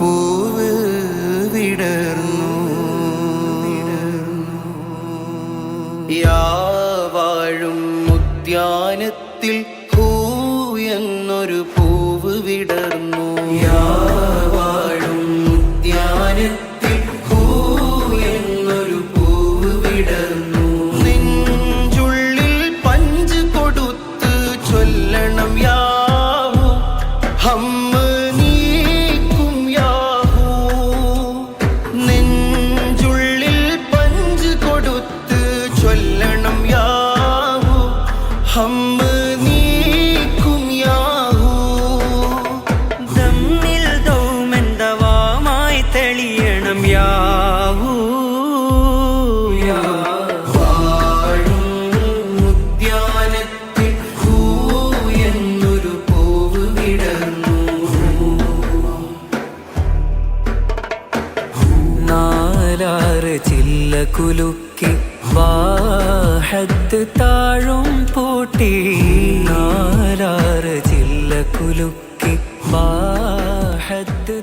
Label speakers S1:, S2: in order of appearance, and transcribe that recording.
S1: പൂവ് വിടർന്നു. യാവാഴും ഉദ്യാനത്തിൽ ഹൂ എന്നൊരു പൂവ് വിടർന്നു. യാവാഴും ഉദ്യാനത്തിൽ ഹൂ എന്നൊരു പൂവ് വിടർന്നു. നെഞ്ചുള്ളിൽ പഞ്ച് കൊടുത്ത് ചൊല്ലണം യാഹൂ ഹമ്മ നീക്കും യാഹൂ. നെഞ്ചുള്ളിൽ പഞ്ച് കൊടുത്ത് ചൊല്ലണം യാഹൂ ഹമ്മ നീക്കും യാഹൂ.
S2: ദമ്മിൽ ദൗമെന്തവാമായി തെളിയണം യാഹൂ.
S1: വാഴും ഉദ്യാനത്തിൽ ഹൂ എന്നൊരു പൂവ് വിടർന്നു.
S2: നാലാറ് ചില്ല കുലുക്കി വാഹത്ത് താഴും പൂട്ടി. നാലാറ് ചില്ല കുലുക്കി വാഹത്ത്